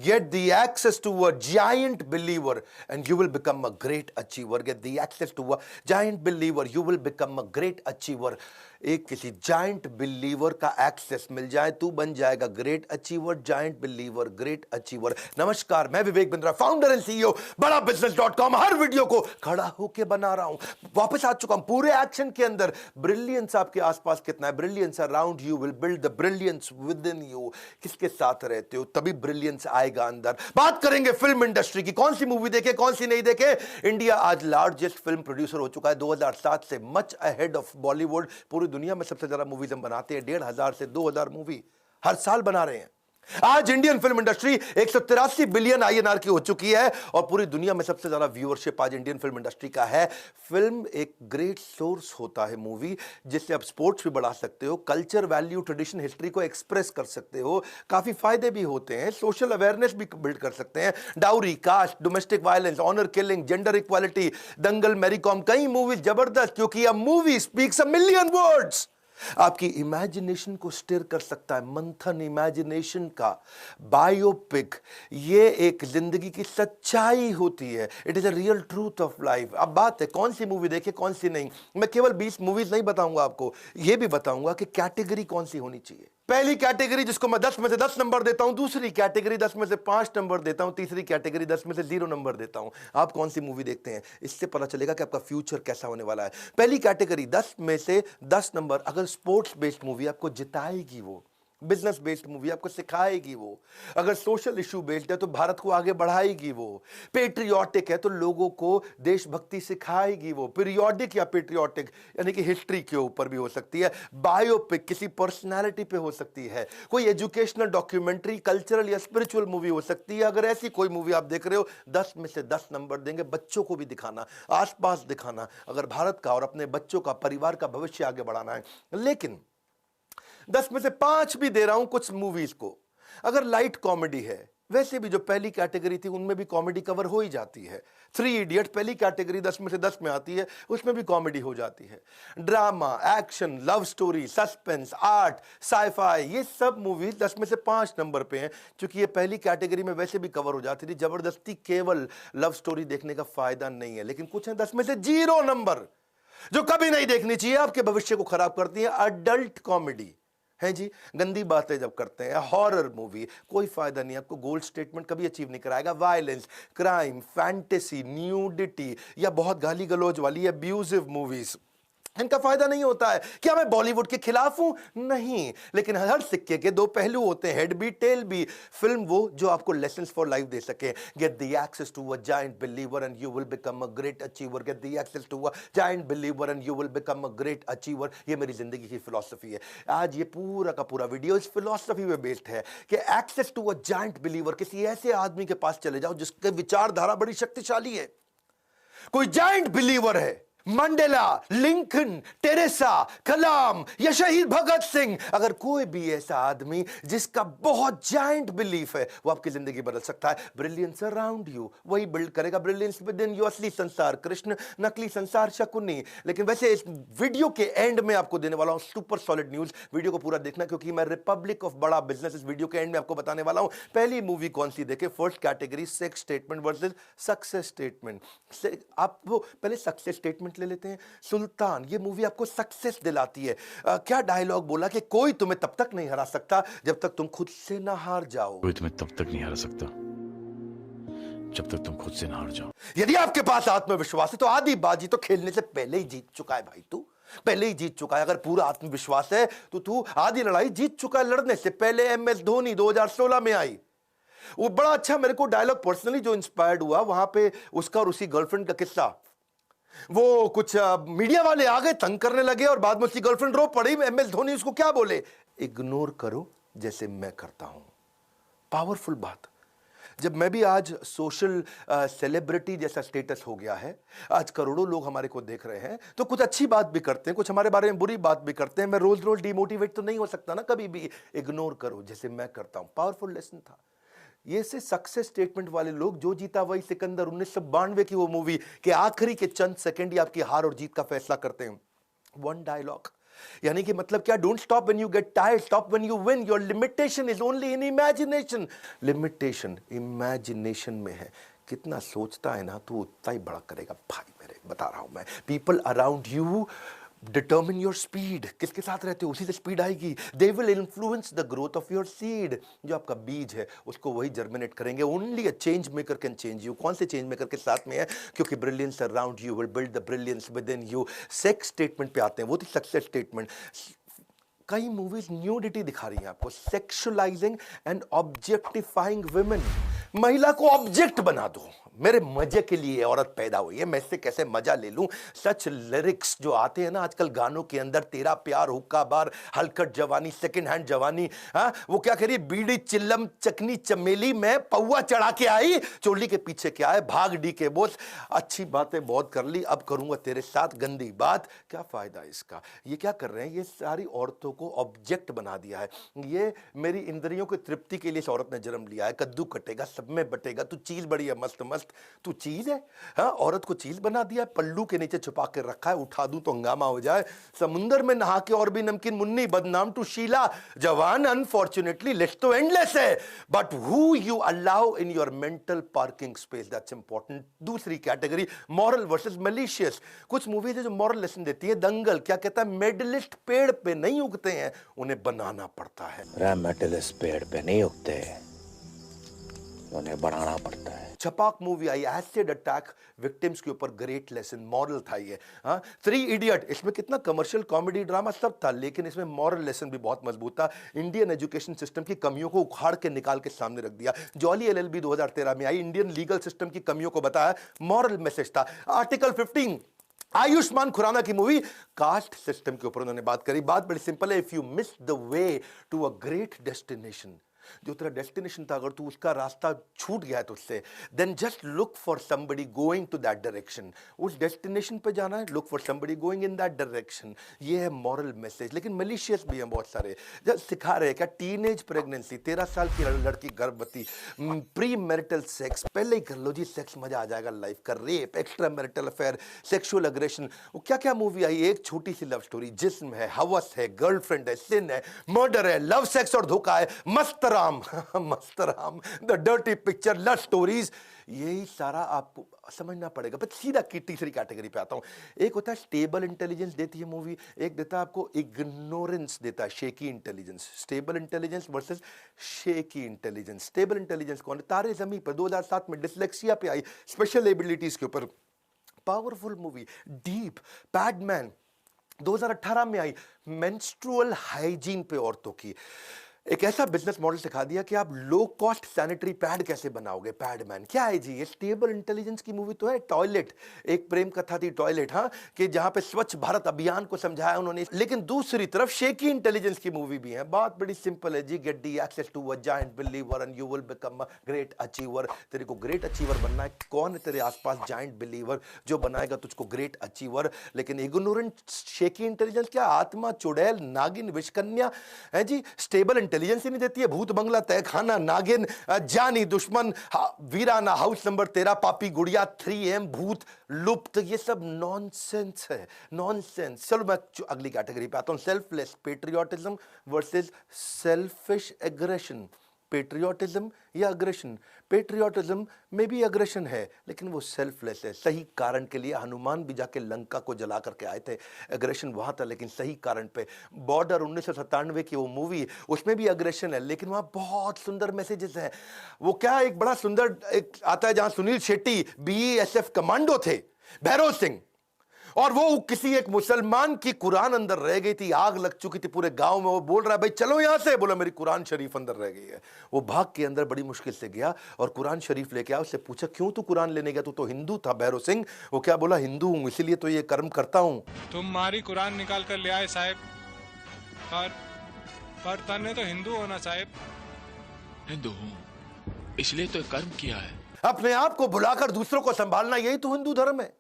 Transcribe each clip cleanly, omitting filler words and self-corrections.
Get the access to a giant believer and you will become a great achiever. Get the access to a giant believer, you will become a great achiever. एक किसी giant believer का access मिल जाए, तू बन जाएगा great achiever. Giant believer, great achiever. नमस्कार, मैं Vivek Bindra, founder and CEO बड़ा बिजनेस.com. हर वीडियो को खड़ा होके बना रहा हूं. वापस आ चुका हूं पूरे एक्शन के अंदर. ब्रिलियंस आपके आसपास कितना है? Brilliance around you will build the brilliance with in you. किसके साथ रहते हो तभी ब्रिलियंस आएगा अंदर. बात करेंगे फिल्म इंडस्ट्री की. कौन सी मूवी देखे, कौन सी नहीं देखे. इंडिया आज लार्जेस्ट फिल्म प्रोड्यूसर हो चुका है 2007 से, मच अहेड ऑफ बॉलीवुड. पूरी दुनिया में सबसे ज्यादा मूवीज हम बनाते हैं. 1,500 से 2,000 मूवी हर साल बना रहे हैं. आज Indian film industry 183 billion INR की हो चुकी है और पूरी दुनिया में सबसे ज्यादा व्यूअरशिप आज इंडियन फिल्म इंडस्ट्री का है. फिल्म एक ग्रेट सोर्स होता है मूवी, जिससे आप स्पोर्ट्स भी बढ़ा सकते हो, कल्चर, वैल्यू, ट्रेडिशन, हिस्ट्री को एक्सप्रेस कर सकते हो. काफी फायदे भी होते हैं, सोशल अवेयरनेस भी बिल्ड कर सकते हैं. Dowry, caste, domestic violence, honour killing, gender equality, Dangal, Mary Kom, कई मूवीज जबरदस्त. क्योंकि a movie speaks a million words. आपकी इमेजिनेशन को स्टिर कर सकता है. मंथन इमेजिनेशन का बायोपिक, ये एक जिंदगी की सच्चाई होती है. It is a real truth of life. अब बात है कौन सी मूवी देखे, कौन सी नहीं. मैं केवल 20 मूवीज नहीं बताऊंगा आपको, यह भी बताऊंगा कि कैटेगरी कौन सी होनी चाहिए. पहली कैटेगरी जिसको मैं 10 में से 10 नंबर देता हूं, दूसरी कैटेगरी 10 में से 5 नंबर देता हूं, तीसरी कैटेगरी 10 में से 0 नंबर देता हूं. आप कौन सी मूवी देखते हैं, इससे पता चलेगा कि आपका फ्यूचर कैसा होने वाला है. पहली कैटेगरी 10 में से 10 नंबर. अगर स्पोर्ट्स बेस्ड मूवी आपको जिताएगी, वो बिजनेस बेस्ड मूवी आपको सिखाएगी, वो अगर सोशल इशू बेस्ड है तो भारत को आगे बढ़ाएगी, वो पेट्रियोटिक है तो लोगों को देशभक्ति सिखाएगी, वो पीरियोडिक या पेट्रियोटिक यानी कि हिस्ट्री के ऊपर भी हो सकती है. बायोपिक किसी पर्सनालिटी पे हो सकती है. कोई एजुकेशनल डॉक्यूमेंट्री, कल्चरल या स्पिरिचुअल मूवी हो सकती है. अगर ऐसी कोई मूवी आप देख रहे हो, 10 में से 10 नंबर देंगे. बच्चों को भी दिखाना, आसपास दिखाना, अगर भारत का और अपने बच्चों का, परिवार का भविष्य आगे बढ़ाना है. लेकिन 10 में से 5 भी दे रहा हूं कुछ मूवीज को. अगर लाइट कॉमेडी है, वैसे भी जो पहली कैटेगरी थी उनमें भी कॉमेडी कवर हो ही जाती है. 3 इडियट पहली कैटेगरी 10 में से 10 में आती है, उसमें भी कॉमेडी हो जाती है. Drama, action, love story, suspense, art, scifi, ये सब मूवीज 10 में से 5 नंबर पे हैं. क्योंकि ये पहली कैटेगरी में वैसे भी कवर हो जाती थी. जबरदस्ती केवल लव स्टोरी देखने का फायदा नहीं है. लेकिन कुछ है 10 में से 0 नंबर, जो कभी नहीं देखनी चाहिए, आपके भविष्य को खराब करती है. अडल्ट कॉमेडी है जी, गंदी बातें जब करते हैं. हॉरर मूवी, कोई फायदा नहीं, आपको गोल्ड स्टेटमेंट कभी अचीव नहीं कराएगा. वायलेंस, क्राइम, फैंटेसी, न्यूडिटी या बहुत गाली गलौज वाली अब्यूजिव मूवीज, इनका फायदा नहीं होता है. क्या मैं बॉलीवुड के खिलाफ हूं? नहीं, लेकिन हर सिक्के के 2 पहलू होते हैं, हेड भी टेल भी. फिल्म वो जो आपको लेसन्स फॉर लाइफ दे सके. Get the access to a giant believer and you will become a great achiever. Get the access to a giant believer and you will become a great achiever. ये मेरी जिंदगी की philosophy है. आज ये पूरा का पूरा वीडियो इस फिलॉसफी पे बेस्ड है कि access to a giant believer, किसी ऐसे आदमी के पास चले जाओ जिसके विचारधारा बड़ी शक्तिशाली है. कोई जायंट बिलीवर है, मंडेला, लिंकन, टेरेसा, कलाम या शहीद भगत सिंह. अगर कोई भी ऐसा आदमी जिसका बहुत जायंट बिलीफ है, वो आपकी जिंदगी बदल सकता है. ब्रिलियंस अराउंड यू, वही बिल्ड करेगा ब्रिलियंस विद इन यू. असली संसार कृष्ण, नकली संसार शकुनी. लेकिन वैसे इस वीडियो के एंड में आपको देने वाला हूं सुपर सॉलिड न्यूज. वीडियो को पूरा देखना, क्योंकि मैं रिपब्लिक ऑफ बड़ा बिजनेस इस वीडियो के एंड में आपको बताने वाला हूं. पहली मूवी कौन सी देखे. First category sex statement versus success statement. आप वो पहले सक्सेस स्टेटमेंट ले लेते हैं. सुल्तान, ये मूवी आपको सक्सेस दिलाती है. क्या डायलॉग बोला कि कोई तुम्हें तब तक नहीं हरा सकता जब तक तुम खुद से ना हार जाओ. कोई तुम्हें तब तक नहीं हरा सकता जब तक तुम खुद से ना हार जाओ. यदि आपके पास आत्मविश्वास है तो आधी बाजी तो खेलने से पहले ही जीत चुका है भाई. तू पहले ही जीत चुका है. अगर पूरा आत्मविश्वास है तो तू आधी लड़ाई जीत चुका है लड़ने से पहले. MS धोनी 2016 में आई, वो बड़ा अच्छा मेरे को डायलॉग पर्सनली जो इंस्पायर्ड हुआ. वहां पे उसका और उसी गर्लफ्रेंड का किस्सा, वो कुछ मीडिया वाले आ गए, तंग करने लगे और बाद में उसकी गर्लफ्रेंड रो पड़ी. MS धोनी उसको क्या बोले, इग्नोर करो जैसे मैं करता हूं. पावरफुल बात. जब मैं भी आज सोशल सेलिब्रिटी जैसा स्टेटस हो गया है, आज करोड़ों लोग हमारे को देख रहे हैं, तो कुछ अच्छी बात भी करते हैं, कुछ हमारे बारे में बुरी बात भी करते हैं. मैं रोज रोज डिमोटिवेट तो नहीं हो सकता ना कभी भी. इग्नोर करो जैसे मैं करता हूं. पावरफुल लेसन था ये. से सक्सेस स्टेटमेंट वाले लोग, जो जीता वही सिकंदर, 1992 की वो मूवी के आखिरी के चंद सेकंड ही आपकी हार और जीत का फैसला करते हैं. वन डायलॉग, यानी कि मतलब क्या, don't stop when you get tired, stop when you win. Your limitation is only in imagination. Limitation imagination में है। कितना सोचता है ना तो उतना ही बड़ा करेगा भाई मेरे, बता रहा हूं मैं। People around you determine your speed. किसके साथ रहते हो उसी से स्पीड आएगी। They will influence the growth of your seed. जो आपका बीज है उसको वही जर्मिनेट करेंगे। Only a change maker can change you. कौन से चेंज मेकर के साथ में है? क्योंकि brilliance around you will build the brilliance with in you. Sex statement पे आते हैं, वो थी सक्सेस स्टेटमेंट। कई मूवीज न्यूडिटी दिखा रही हैं आपको, सेक्सुअलाइजिंग एंड ऑब्जेक्टिफाइंग वुमेन। महिला को ऑब्जेक्ट बना दो। मेरे मजे के लिए औरत पैदा हुई है, मैं इससे कैसे मजा ले लूं। सच लिरिक्स जो आते हैं ना आजकल गानों के अंदर, तेरा प्यार, हुक्का बार, हलकट जवानी, सेकंड हैंड जवानी। हाँ, वो क्या कह रही है? बीड़ी चिल्लम चकनी चमेली में पौवा चढ़ा के आई, चोली के पीछे क्या है? भाग डी के बोस। अच्छी बातें बहुत कर ली, अब करूंगा तेरे साथ गंदी बात। क्या फायदा इसका? ये क्या कर रहे हैं? ये सारी औरतों को ऑब्जेक्ट बना दिया है। ये मेरी इंद्रियों की तृप्ति के लिए इस औरत ने जन्म लिया है। कद्दू कटेगा, सब में बटेगा, तू चीज बड़ी है मस्त मस्त, तू चीज है। हाँ, औरत को चीज बना दिया, पल्लू के नीचे छुपा के रखा है, उठा दूं तो हंगामा हो जाए। समुंदर में नहा के और भी नमकीन मुन्नी, बदनाम टू शीला जवान। अनफॉर्चुनेटली लिस्ट तो एंडलेस है, but who you allow in your mental parking space, that's important. दूसरी कैटेगरी, मॉरल वर्सेस मलिशियस। कुछ मूवीज है जो मॉरल लेसन देती है। दंगल क्या कहता है? मेडलिस्ट पेड़ पे नहीं उगते हैं, उन्हें बनाना पड़ता है। मेडलिस्ट पेड़ पे नहीं उगते, उन्हें बनाना पड़ता है। छपाक मूवी आई, एसिड अटैक विक्टिम्स के ऊपर, ग्रेट लेसन, मॉरल था ये। हाँ, 3 इडियट, इसमें कितना कमर्शियल कॉमेडी ड्रामा सब था, लेकिन इसमें मॉरल लेसन भी बहुत मजबूत था। इंडियन एजुकेशन सिस्टम की कमियों को उखाड़ के निकाल के सामने रख दिया। जॉली एलएलबी 2013 में आई, इंडियन लीगल सिस्टम की कमियों को बताया, मॉरल मैसेज था। आर्टिकल 15 आयुष्मान खुराना की मूवी, कास्ट सिस्टम के ऊपर उन्होंने बात करी। बात बड़ी सिंपल है, if you miss the way to a great destination, जो तेरा डेस्टिनेशन था, अगर तू उसका रास्ता छूट गया है तुझसे, then just look for somebody going to that direction. उस डेस्टिनेशन पे जाना है, look for somebody going in that direction. ये है मॉरल मैसेज। लेकिन मलिशियस भी हैं बहुत सारे, जब सिखा रहे हैं क्या, टीनेज प्रेगनेंसी, 13 साल की लड़की गर्भवती, प्री मैरिटल सेक्स, पहले ही कर लो जी सेक्स, मजा आ जाएगा लाइफ का। Rape, extra marital affair, sexual aggression, वो क्या क्या मूवी आई। एक छोटी सी लव स्टोरी, जिस्म है, हवस है, गर्लफ्रेंड है, सिन है, मर्डर है, लव सेक्स और धोखा है, मस्त Mastram, the dirty picture, love stories. यही सारा आपको समझना पड़ेगा। पर सीधा की तीसरी कैटेगरी पे आता हूं। एक होता है स्टेबल इंटेलिजेंस देती है मूवी, एक देता है आपको इग्नोरेंस देता है, shaky intelligence. Stable intelligence versus shaky intelligence. Stable intelligence कौन है? तारे जमीन पर 2007 में डिसलेक्सिया पे आई, स्पेशल एबिलिटीज के ऊपर, पावरफुल मूवी। डीप, पैडमैन 2018 में आई, मेंस्ट्रुअल हाइजीन पे औरतों की। एक ऐसा बिजनेस मॉडल सिखा दिया कि आप लो कॉस्ट सैनिटरी पैड कैसे बनाओगे। पैडमैन क्या है जी? ये स्टेबल इंटेलिजेंस की मूवी तो है। टॉयलेट, एक प्रेम कथा थी टॉयलेट, हाँ, कि जहां पे स्वच्छ भारत अभियान को समझाया उन्होंने। लेकिन दूसरी तरफ शेकी इंटेलिजेंस की मूवी भी है। बात बड़ी सिंपल है जी, get the access to a giant believer and you will become a great achiever. तेरे को ग्रेट अचीवर बनना है। कौन है तेरे आसपास जायंट बिलीवर जो बनाएगा तुझको ग्रेट अचीवर? लेकिन इग्नोरेंट शेकी इंटेलिजेंस क्या? आत्मा, चुड़ैल, नागिन, विषकन्या है जी। स्टेबल इंटेलिजेंस ही नहीं देती है। भूत बंगला, तहखाना, नागिन, जानी दुश्मन, वीराना, हाउस नंबर 13, पापी गुड़िया, 3M, भूत, लुप्त, ये सब नॉनसेंस है, नॉनसेंस। चलो मैं अगली कैटेगरी पे आता हूं, selfless patriotism versus selfish aggression. Patriotism या अग्रेशन? पेट्रियोटिज्म में भी अग्रेशन है, लेकिन वो सेल्फलेस है। सही कारण के लिए हनुमान भी जाके लंका को जला करके आए थे। अग्रेशन वहां था, लेकिन सही कारण पे। बॉर्डर 1997 की वो मूवी, उसमें भी अग्रेशन है, लेकिन वहां बहुत सुंदर मैसेजेस हैं। वो क्या, एक बड़ा सुंदर एक आता है जहां सुनील शेट्टी BSF कमांडो थे, भैरव सिंह, और वो किसी एक मुसलमान की कुरान अंदर रह गई थी, आग लग चुकी थी पूरे गांव में। वो बोल रहा है भाई चलो यहां से, बोला मेरी कुरान शरीफ अंदर रह गई है। वो भाग के अंदर बड़ी मुश्किल से गया और कुरान शरीफ लेके आया। उससे पूछा क्यों तू कुरान लेने गया? तू तो हिंदू था भैरव सिंह। वो क्या बोला? हिंदू हूं इसीलिए तो ये कर्म करता हूं। तुम्हारी कुरान निकाल कर ले आए साहब, पर तने तो हिंदू होना साहब। हिंदू हूं इसलिए तो कर्म किया है। अपने आप को भुलाकर दूसरों को संभालना, यही तो हिंदू धर्म है।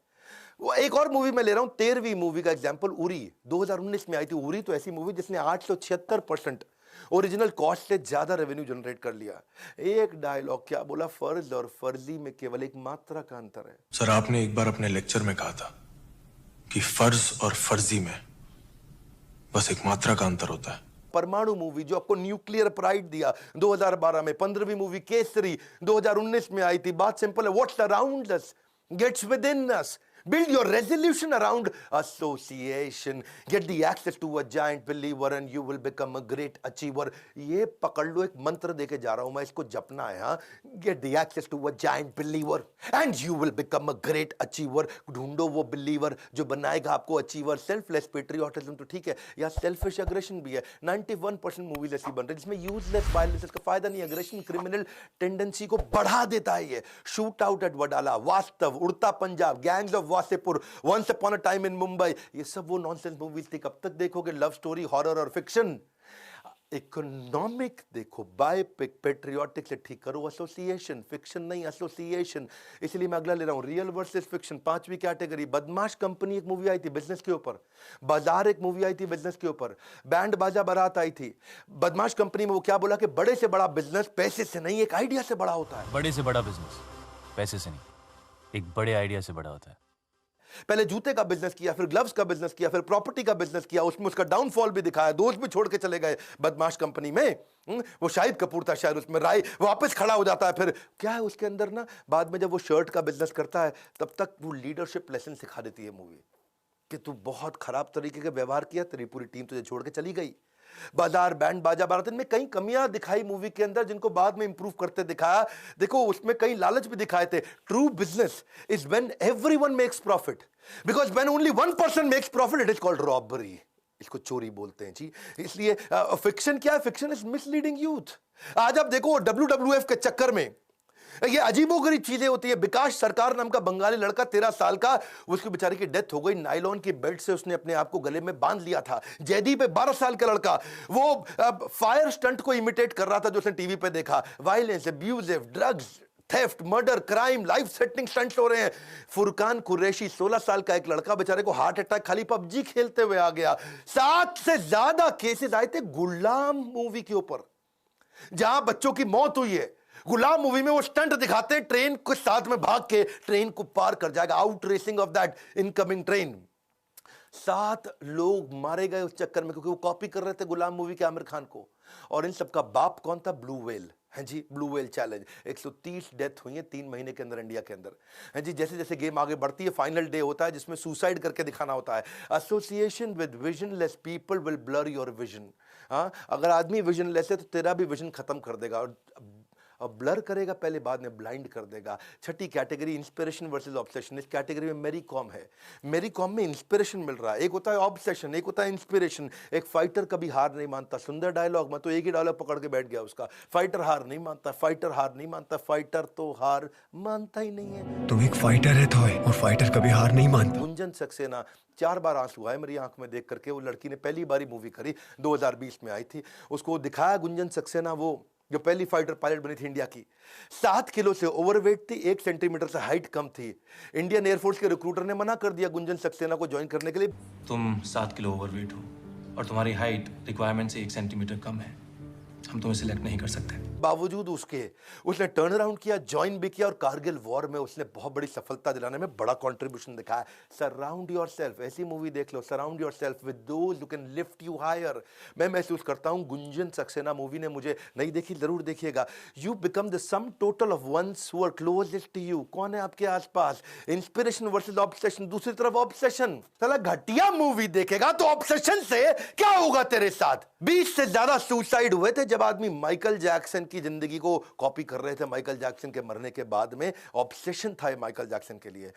वो एक और मूवी मैं ले रहा हूं, 13वीं मूवी का एग्जांपल, उरी 2019 में आई थी। उरी तो ऐसी मूवी जिसने 876% ओरिजिनल कॉस्ट से ज्यादा रेवेन्यू जनरेट कर लिया। एक डायलॉग क्या बोला? फर्ज और फर्जी में केवल एक मात्रा का अंतर है। सर, आपने एक बार अपने लेक्चर में कहा था कि फर्ज और फर्जी में बस एक मात्रा का अंतर होता है। परमाणु मूवी जो आपको न्यूक्लियर प्राइड दिया 2012 में, 15वीं मूवी केसरी 2019 में आई थी। बात सिंपल है, what's around us gets within us. Build your resolution around association. Get the access to a giant believer and you will become a great achiever. ये पकड़ लो, एक मंत्र देके जा रहा हूं मैं, इसको जपना है। हाँ, Get the access to a giant believer and you will become a great achiever. ढूंढो वो believer जो बनाएगा आपको achiever. Selfless patriotism तो ठीक है, या selfish aggression भी है। 91% मूवीज ऐसी बन रही जिसमें यूजलेस वायलेंस का फायदा नहीं, अग्रेशन क्रिमिनल टेंडेंसी को बढ़ा देता है। ये shoot out at Wadala, Vaastav, Udta Punjab, gangs of Wasseypur, once upon a time in Mumbai, ये सब वो नॉनसेंस मूवीज थी। कब तक देखोगे लव स्टोरी, हॉरर और फिक्शन? इकोनॉमिक देखो, बायोपिक, पेट्रियोटिक से ठीक करो एसोसिएशन, फिक्शन नहीं एसोसिएशन। इसलिए मैं अगला ले रहा हूं, रियल वर्सेस फिक्शन, 5वीं कैटेगरी। बदमाश कंपनी एक मूवी आई थी बिजनेस के ऊपर, बाजार एक मूवी आई थी बिजनेस के ऊपर, बैंड बाजा बारात आई थी। बदमाश कंपनी में वो क्या बोला कि बड़े से बड़ा बिजनेस पैसे से नहीं, एक आइडिया से बड़ा होता है। बड़े से बड़ा बिजनेस पैसे से नहीं, एक बड़े आइडिया से बड़ा होता है। पहले जूते का बिजनेस किया, फिर ग्लव्स का बिजनेस किया, फिर प्रॉपर्टी का बिजनेस किया, उसमें उसका डाउनफॉल भी दिखाया, दोस्त भी छोड़ के चले गए बदमाश कंपनी में। वो शाहिद कपूर था शायद उसमें, राय वापस खड़ा हो जाता है। फिर क्या है उसके अंदर ना, बाद में जब वो शर्ट का बिजनेस करता है तब तक वो लीडरशिप लेसन सिखा देती है मूवी कि तू बहुत खराब तरीके का व्यवहार किया, तेरी पूरी टीम तुझे छोड़ के चली गई। बाजार, बैंड बाजा बारात में कई कमियां दिखाई मूवी के अंदर जिनको बाद में इंप्रूव करते दिखाया। देखो उसमें कई लालच भी दिखाए थे। True business is when everyone makes profit, because when only one person makes profit it is called robbery. इसको चोरी बोलते हैं जी। इसलिए फिक्शन क्या है? Fiction is misleading youth. आज आप देखो WWF के चक्कर में ये अजीबोगरीब चीजें होती है। विकास सरकार नाम का बंगाली लड़का 13 साल का, उसकी बेचारे की डेथ हो गई। नायलॉन की बेल्ट से उसने अपने आप को गले में बांध लिया था। जयदीप 12 साल का लड़का, वो फायर स्टंट को इमिटेट कर रहा था जो उसने टीवी पे देखा। Violence, abusive, drugs, theft, murder, crime, life setting stunts हो रहे हैं। फुरकान कुरैशी 16 साल का एक लड़का, बेचारे को हार्ट अटैक खाली PUBG खेलते हुए आ गया। 7 से ज्यादा केसेस आए थे गुलाम मूवी के ऊपर जहां बच्चों की मौत हुई है। गुलाम मूवी में वो स्टंट दिखाते हैं, ट्रेन के साथ में भाग के ट्रेन को पार कर जाएगा, out racing of that incoming train. 7 लोग मारे गए उस चक्कर में क्योंकि वो कॉपी कर रहे थे गुलाम मूवी के आमिर खान को। और इन सबका बाप कौन था? ब्लू व्हेल है जी, ब्लू व्हेल चैलेंज। 130 डेथ हुई है 3 महीने के अंदर इंडिया के अंदर है जी। जैसे जैसे गेम आगे बढ़ती है, फाइनल डे होता है जिसमें सुसाइड करके दिखाना होता है। Association with visionless people will blur your vision. हाँ, अगर आदमी विजनलेस है तो तेरा भी विजन खत्म कर देगा और ब्लर करेगा पहले, बाद में ब्लाइंड कर देगा। 6ठी कैटेगरी इंस्पिरेशन वर्सेस ऑब्सेशन। इस कैटेगरी में मेरी कॉम है। मेरी कॉम में इंस्पिरेशन मिल रहा है। एक होता है ऑब्सेशन, एक होता है इंस्पिरेशन। एक फाइटर कभी हार नहीं मानता। सुंदर डायलॉग, मैं तो एक ही डायलॉग पकड़ के बैठ गया उसका। फाइटर हार नहीं मानता, फाइटर हार नहीं मानता, फाइटर तो हार मानता ही नहीं है। तुम एक फाइटर है थॉय, और फाइटर कभी हार नहीं मानता। गुंजन सक्सेना, 4 बार आंसू आए मेरी आंख में देख करके। वो लड़की ने पहली बारी मूवी करी, 2020 में आई थी। उसको दिखाया गुंजन सक्सेना, वो जो पहली फाइटर पायलट बनी थी इंडिया की। 7 किलो से ओवरवेट थी, 1 सेंटीमीटर से हाइट कम थी। इंडियन एयरफोर्स के रिक्रूटर ने मना कर दिया गुंजन सक्सेना को ज्वाइन करने के लिए। तुम 7 किलो ओवरवेट हो और तुम्हारी हाइट रिक्वायरमेंट से 1 सेंटीमीटर कम है, हम तुम्हें सिलेक्ट नहीं कर सकते। बावजूद उसके उसने टर्न अराउंड किया, ज्वाइन भी किया और कारगिल वॉर में उसने बहुत बड़ी सफलता दिलाने में बड़ा कंट्रीब्यूशन दिखाया। सराउंड योरसेल्फ, ऐसी मूवी देख लो, surround yourself with those who can lift you higher. मैं महसूस करता हूं गुंजन सक्सेना मूवी ने मुझे, नहीं देखी जरूर देखिएगा। You become the sum total of ones who are closest to you. कौन है आपके आसपास? Inspiration versus obsession. दूसरी तरफ ऑब्सेशन, साला घटिया मूवी देखेगा तो ऑब्सेशन से क्या होगा तेरे साथ? 20 से ज्यादा सुसाइड हुए थे जब आदमी माइकल जैक्सन की जिंदगी को कॉपी कर रहे थे। माइकल जैक्सन के मरने के बाद में ऑब्सेशन था माइकल जैक्सन के लिए।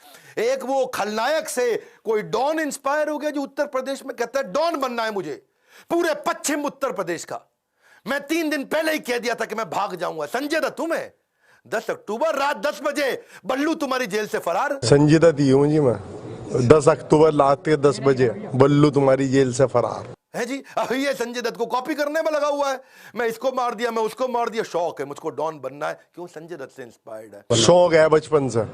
एक वो खलनायक से कोई डॉन इंस्पायर हो गया जो उत्तर प्रदेश में कहता है डॉन बनना है मुझे, पूरे पश्चिम उत्तर प्रदेश का। मैं 3 दिन पहले ही कह दिया था कि मैं भाग जाऊंगा। संजय दत्त हूं मैं। 10 अक्टूबर रात 10 बजे बल्लू तुम्हारी जेल से फरार। संजय दत्त ही हूं जी मैं। 10 अक्टूबर रात के 10 बजे बल्लू तुम्हारी जेल से फरार है जी। अभी ये संजय दत्त को कॉपी करने में लगा हुआ है। मैं इसको मार दिया, मैं उसको मार दिया। शौक है मुझको डॉन बनना है। क्यों? संजय दत्त से इंस्पायर्ड है। शौक है बचपन से।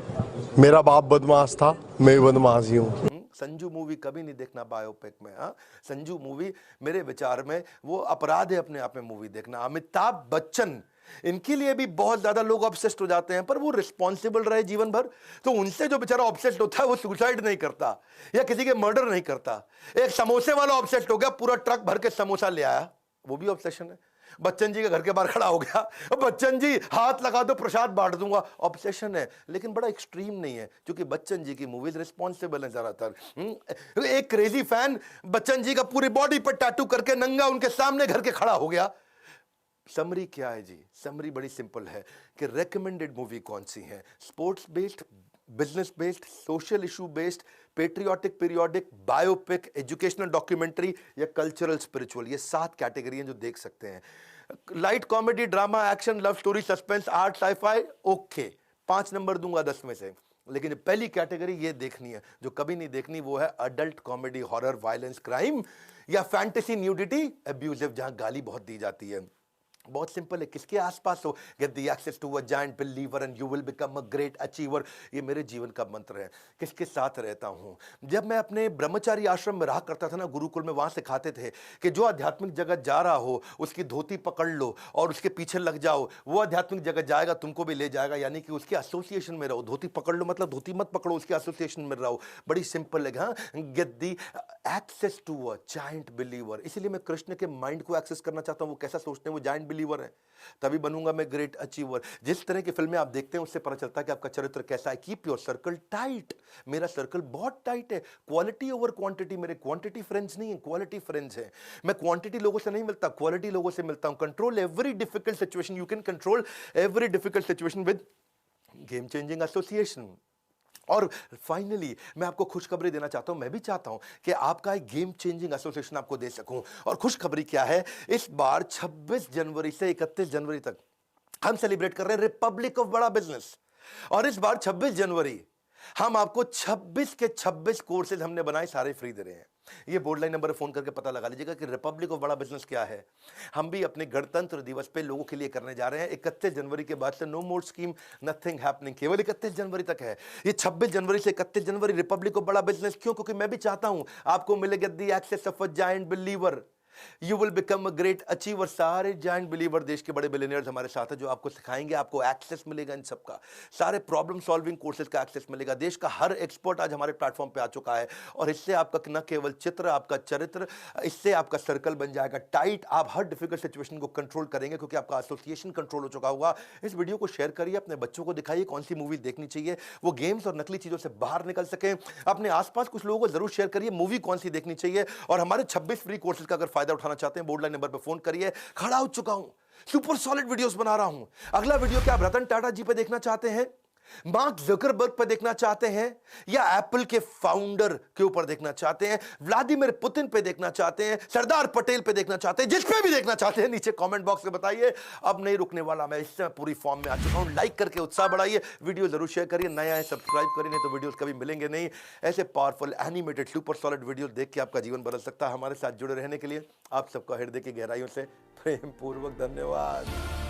मेरा बाप बदमाश था, मैं भी बदमाश ही हूँ। संजू मूवी कभी नहीं देखना बायोपिक में। हाँ, संजू मूवी मेरे विचार में वो अपराध है अपने आप में मूवी देखना। अमिताभ बच्चन, इनके लिए भी बहुत ज्यादा लोग ऑब्सेस्ड हो जाते हैं, पर वो रिस्पॉन्सिबल रहे जीवन भर, तो उनसे जो बेचारा ऑब्सेस्ड होता है वो सुसाइड नहीं करता या किसी के मर्डर नहीं करता। एक समोसे वाला ऑब्सेस्ड हो गया, पूरा ट्रक भर के समोसा ले आया, वो भी ऑब्सेशन है। बच्चन जी के घर के बाहर खड़ा हो गया, बच्चन जी हाथ लगा दो प्रसाद बांट दूंगा, ऑब्सेशन है, लेकिन बड़ा एक्सट्रीम नहीं है, क्योंकि बच्चन जी की मूवीज रिस्पॉन्सिबल है ज्यादातर। एक क्रेजी फैन बच्चन जी का पूरी बॉडी पर टैटू करके नंगा उनके सामने घर के खड़ा हो गया। समरी क्या है जी? समरी बड़ी सिंपल है कि रेकमेंडेड मूवी कौन सी है, sports based, business based, social issue based, patriotic, periodic, biopic, educational documentary या कल्चरल स्पिरिचुअल, ये 7 कैटेगरी हैं जो देख सकते हैं। Light comedy, drama, action, love story, suspense, art, scifi, okay, 5 number दूंगा 10 में से। लेकिन पहली कैटेगरी ये देखनी है, जो कभी नहीं देखनी, वो है adult comedy, horror, violence, crime या फैंटेसी, न्यूडिटी, अब्यूजिव, जहां गाली बहुत दी जाती है। बहुत सिंपल है, किसके आसपास हो, get the access to a giant believer and you will become a great achiever, ये मेरे जीवन का मंत्र है। किसके साथ रहता हूं? जब मैं अपने ब्रह्मचारी आश्रम में रहा करता था ना, गुरुकुल में, वहां सिखाते थे कि जो आध्यात्मिक जगत जा रहा हो उसकी धोती पकड़ लो और उसके पीछे लग जाओ, वो आध्यात्मिक जगत जाएगा, तुमको भी ले जाएगा, यानी कि उसके एसोसिएशन में रहो। धोती पकड़ लो मतलब धोती मत पकड़ो, उसके एसोसिएशन में रहो। बड़ी सिंपल है। हाँ, get the access to a giant believer. इसलिए मैं कृष्ण के माइंड को एक्सेस करना चाहता हूं, वो कैसा सोचते हैं, वो जायंट बिलीवर है, तभी बनूंगा मैं ग्रेट अचीवर। जिस तरह की फिल्में आप देखते हैं उससे पता चलता है कि आपका चरित्र कैसा है। Keep your circle tight. मेरा सर्कल बहुत टाइट है। Quality over quantity. मेरे क्वांटिटी फ्रेंड्स नहीं है, क्वालिटी फ्रेंड्स हैं। मैं क्वांटिटी लोगों से नहीं मिलता, क्वालिटी लोगों से मिलता हूं। Control every difficult situation. You can control every difficult situation with game changing association. और फाइनली मैं आपको खुशखबरी देना चाहता हूं, मैं भी चाहता हूं कि आपका एक गेम चेंजिंग एसोसिएशन आपको दे सकूं। और खुशखबरी क्या है, इस बार 26 जनवरी से 31 जनवरी तक हम सेलिब्रेट कर रहे हैं रिपब्लिक ऑफ बड़ा बिजनेस। और इस बार 26 जनवरी हम आपको 26 के 26 कोर्सेज हमने बनाए, सारे फ्री दे रहे हैं। ये बोर्ड लाइन नंबर पर फोन करके पता लगा लीजिएगा कि रिपब्लिक ऑफ बड़ा बिजनेस क्या है। हम भी अपने गणतंत्र दिवस पे लोगों के लिए करने जा रहे हैं। 31 जनवरी के बाद से नो मोर स्कीम, नथिंग हैपनिंग, केवल 31 जनवरी तक है। ये 26 जनवरी से 31 जनवरी रिपब्लिक ऑफ बड़ा बिजनेस। क्यों? क्योंकि मैं भी चाहता हूं आपको मिलेगा the access of a giant believer, you will become a great achiever. सारे जायंट बिलीवर, देश के बड़े बिलियनियर्स हमारे साथ हैं जो आपको सिखाएंगे। आपको एक्सेस मिलेगा इन सबका, सारे प्रॉब्लम सॉल्विंग कोर्सेज का एक्सेस मिलेगा। देश का हर एक्सपर्ट आज हमारे प्लेटफॉर्म पे आ चुका है और इससे आपका न केवल चित्र, आपका चरित्र, इससे आपका सर्कल बन जाएगा टाइट। आप हर डिफिकल्ट सिचुएशन को कंट्रोल करेंगे क्योंकि आपका एसोसिएशन कंट्रोल हो चुका होगा। इस वीडियो को शेयर करिए, अपने बच्चों को दिखाइए कौन सी मूवी देखनी चाहिए, वो गेम्स और नकली चीजों से बाहर निकल सके। अपने आसपास कुछ लोगों को जरूर शेयर करिए मूवी कौन सी देखनी चाहिए। और हमारे 26 फ्री कोर्सेज का अगर फायदा उठाना चाहते हैं, बोर्ड लाइन नंबर पे फोन करिए। खड़ा हो चुका हूं, सुपर सॉलिड वीडियोस बना रहा हूं। अगला वीडियो क्या आप रतन टाटा जी पे देखना चाहते हैं, मार्क जकरबर्ग पे देखना चाहते हैं, या एप्पल के फाउंडर के ऊपर देखना चाहते हैं, व्लादिमीर पुतिन पे देखना चाहते हैं, सरदार पटेल पे देखना चाहते हैं, जिस पे भी देखना चाहते हैं नीचे कमेंट बॉक्स में बताइए। अब नहीं रुकने वाला मैं, इससे पूरी फॉर्म में आ चुका हूं। लाइक करके उत्साह बढ़ाइए, वीडियो जरूर शेयर करिए, नया है सब्सक्राइब करिए, नहीं तो वीडियोस कभी मिलेंगे नहीं। ऐसे powerful animated super solid video देख के आपका जीवन बदल सकता है। हमारे साथ जुड़े रहने के लिए आप सबका हृदय की गहराइयों से प्रेम पूर्वक धन्यवाद।